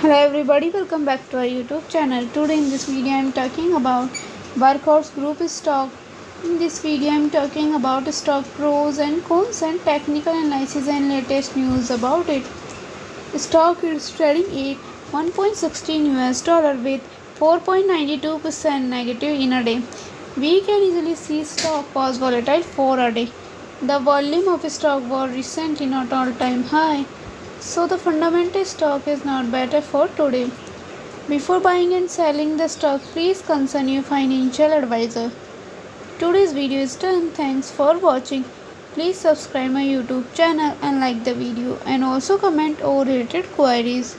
Hello everybody, welcome back to our YouTube channel. Today in this video I am talking about Wkhs group stock. In this video I am talking about stock pros and cons and technical analysis and latest news about it. Stock is trading at 1.16 US dollar with 4.92% negative in a day. We can easily see stock was volatile for a day. The volume of stock was recently not all-time high. So the fundamental stock is not better for today. Before buying and selling the stock, please consult your financial advisor. Today's video is done. Thanks for watching. Please subscribe my YouTube channel and like the video and also comment all related queries.